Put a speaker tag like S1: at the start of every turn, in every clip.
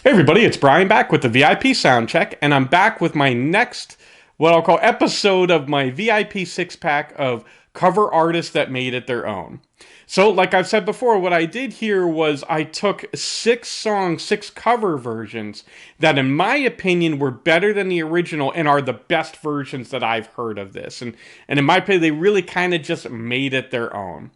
S1: Hey everybody, it's Brian back with the VIP Soundcheck, and I'm back with my next, what I'll call episode of my VIP six-pack of cover artists that made it their own. So, like I've said before, what I did here was I took 6 songs, 6 cover versions that in my opinion were better than the original and are the best versions that I've heard of this. And in my opinion, they really kind of just made it their own.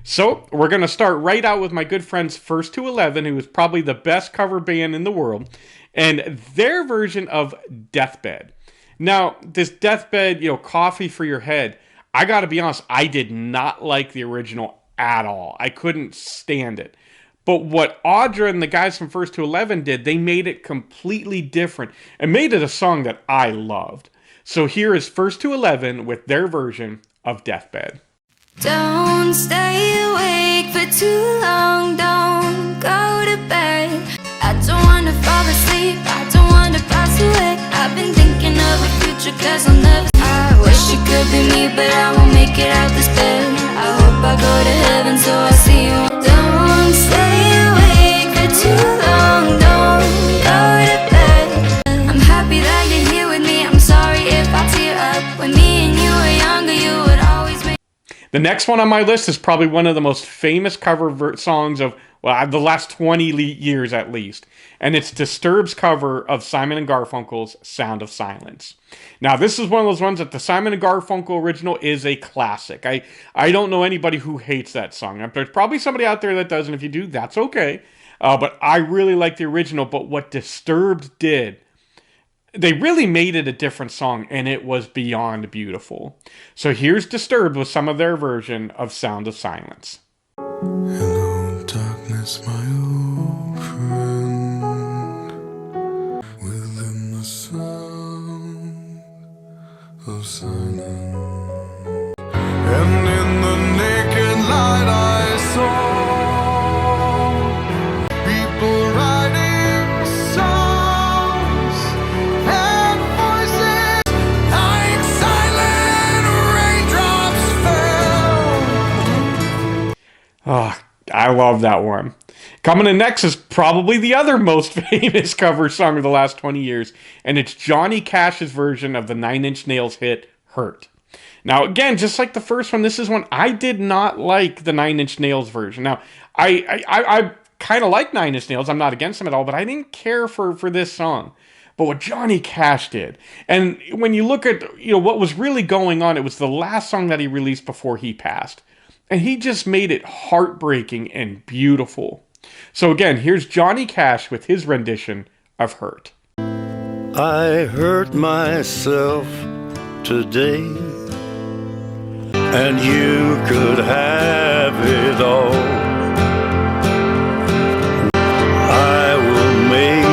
S1: So, we're going to start right out with my good friends First to 11, who is probably the best cover band in the world, and their version of Deathbed. Now, this Deathbed, coffee for your head, I gotta be honest, I did not like the original at all. I couldn't stand it. But what Audra and the guys from First to 11 did, they made it completely different and made it a song that I loved. So here is First to 11 with their version of Deathbed.
S2: Don't stay awake for too long, don't go to bed. I don't wanna fall asleep, I don't wanna pass away. I've been thinking of a future cause I'll never. I wish it could be me, but I won't make it out this bed. I hope I go to heaven so I see you. Don't stay awake for too long, don't go to bed. I'm happy that you're here with me, I'm sorry if I tear up. When me and you were younger, you would always make.
S1: The next one on my list is probably one of the most famous cover songs of, well, the last 20 years at least. And it's Disturbed's cover of Simon & Garfunkel's Sound of Silence. Now, this is one of those ones that the Simon & Garfunkel original is a classic. I don't know anybody who hates that song. There's probably somebody out there that does, and if you do, that's okay. But I really like the original. But what Disturbed did, they really made it a different song, and it was beyond beautiful. So here's Disturbed with some of their version of Sound of Silence.
S3: Hello, darkness, my old friend. Within the sound of silence, and in the naked light I saw people writing songs and voices like silent raindrops fell.
S1: Oh, I love that one. Coming in next is probably the other most famous cover song of the last 20 years, and it's Johnny Cash's version of the Nine Inch Nails hit Hurt. Now, again, just like the first one, this is one I did not like the Nine Inch Nails version. Now, I kind of like Nine Inch Nails. I'm not against them at all, but I didn't care for this song. But what Johnny Cash did, and when you look at what was really going on, it was the last song that he released before he passed. And he just made it heartbreaking and beautiful. So again, here's Johnny Cash with his rendition of Hurt.
S4: I hurt myself today, and you could have it all. I will make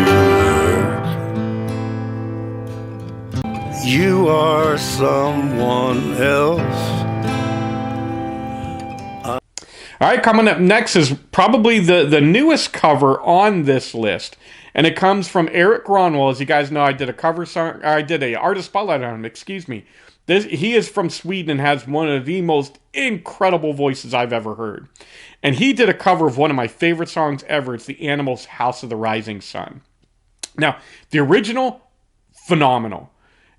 S4: you hurt. You are someone else.
S1: All right, coming up next is probably the newest cover on this list, and it comes from Erik Grönwall. As you guys know, I did a cover song. I did a artist spotlight on him. Excuse me. He is from Sweden and has one of the most incredible voices I've ever heard, and he did a cover of one of my favorite songs ever. It's the Animals' "House of the Rising Sun." Now, the original, phenomenal.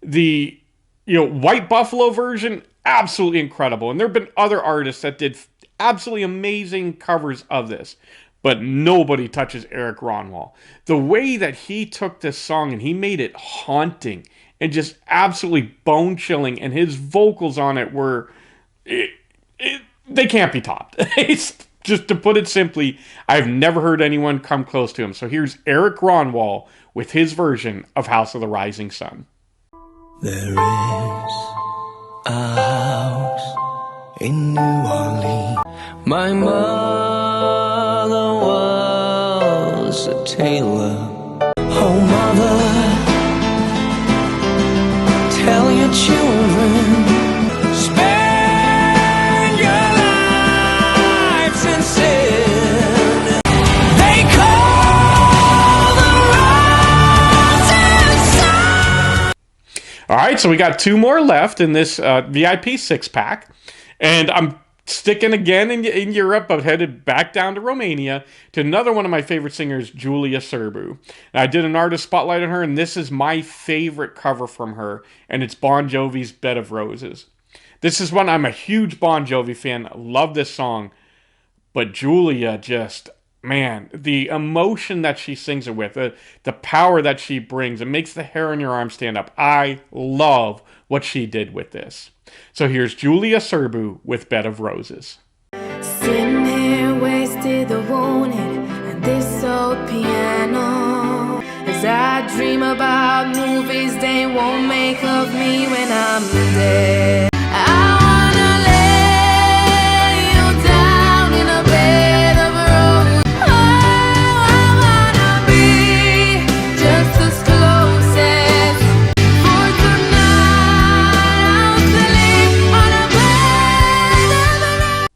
S1: The White Buffalo version, absolutely incredible. And there have been other artists that did absolutely amazing covers of this, but nobody touches Erik Grönwall. The way that he took this song and he made it haunting and just absolutely bone-chilling, and his vocals on it were, they can't be topped. It's just, to put it simply, I've never heard anyone come close to him. So here's Erik Grönwall with his version of House of the Rising Sun.
S5: There is a house in New Orleans. My mother was a tailor. Oh, mother, tell your children, spend your lives in sin. They call the rising sun.
S1: All right, so we got 2 more left in this VIP 6-pack. And I'm Sticking again in Europe, but headed back down to Romania to another one of my favorite singers, Giulia Sirbu. I did an artist spotlight on her, and this is my favorite cover from her, and it's Bon Jovi's Bed of Roses. This is one, I'm a huge Bon Jovi fan, love this song, but Giulia just, man, the emotion that she sings it with, the power that she brings, it makes the hair on your arm stand up. I love what she did with this. So here's Giulia Sirbu with Bed of Roses.
S2: Sitting here wasted the wanted and this old piano. As I dream about movies they won't make of me when I'm dead. I wanna lay you down in a bed of roses. Oh, I wanna be just as close as for tonight. I'll sleep on a bed of roses.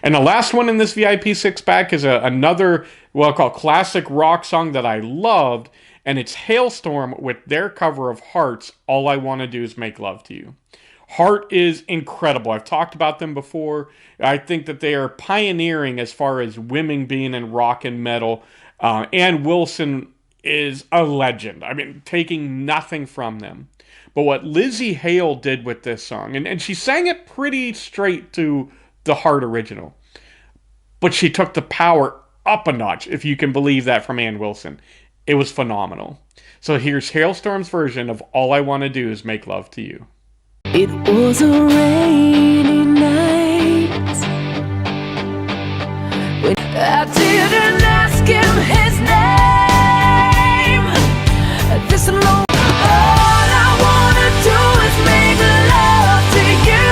S1: And the last one in this VIP six-pack is another, well, called classic rock song that I loved, and it's Halestorm with their cover of Heart's All I Want to Do Is Make Love to You. Heart is incredible. I've talked about them before. I think that they are pioneering as far as women being in rock and metal. Ann Wilson is a legend. I mean, taking nothing from them. But what Lizzie Hale did with this song, and she sang it pretty straight to the Heart original, but she took the power up a notch, if you can believe that, from Ann Wilson. It was phenomenal. So here's Hailstorm's version of All I Want to Do Is Make Love to You.
S2: It was a rainy night when I didn't ask him his name. This alone, all I wanna do is make love to you.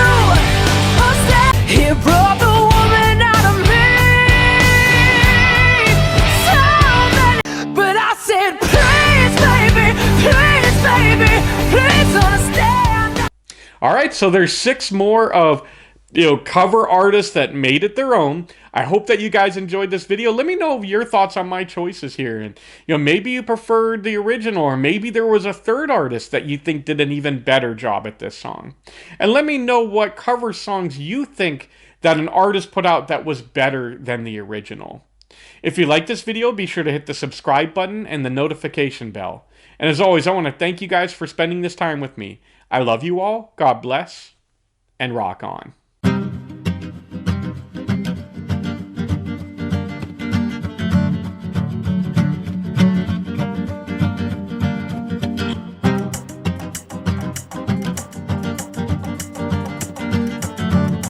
S2: Oh, he brought the woman out of me. So many, but I said, please, baby, please understand.
S1: All right, so there's 6 more of, cover artists that made it their own. I hope that you guys enjoyed this video. Let me know your thoughts on my choices here. And, maybe you preferred the original, or maybe there was a third artist that you think did an even better job at this song. And let me know what cover songs you think that an artist put out that was better than the original. If you like this video, be sure to hit the subscribe button and the notification bell. And as always, I want to thank you guys for spending this time with me. I love you all, God bless, and rock on.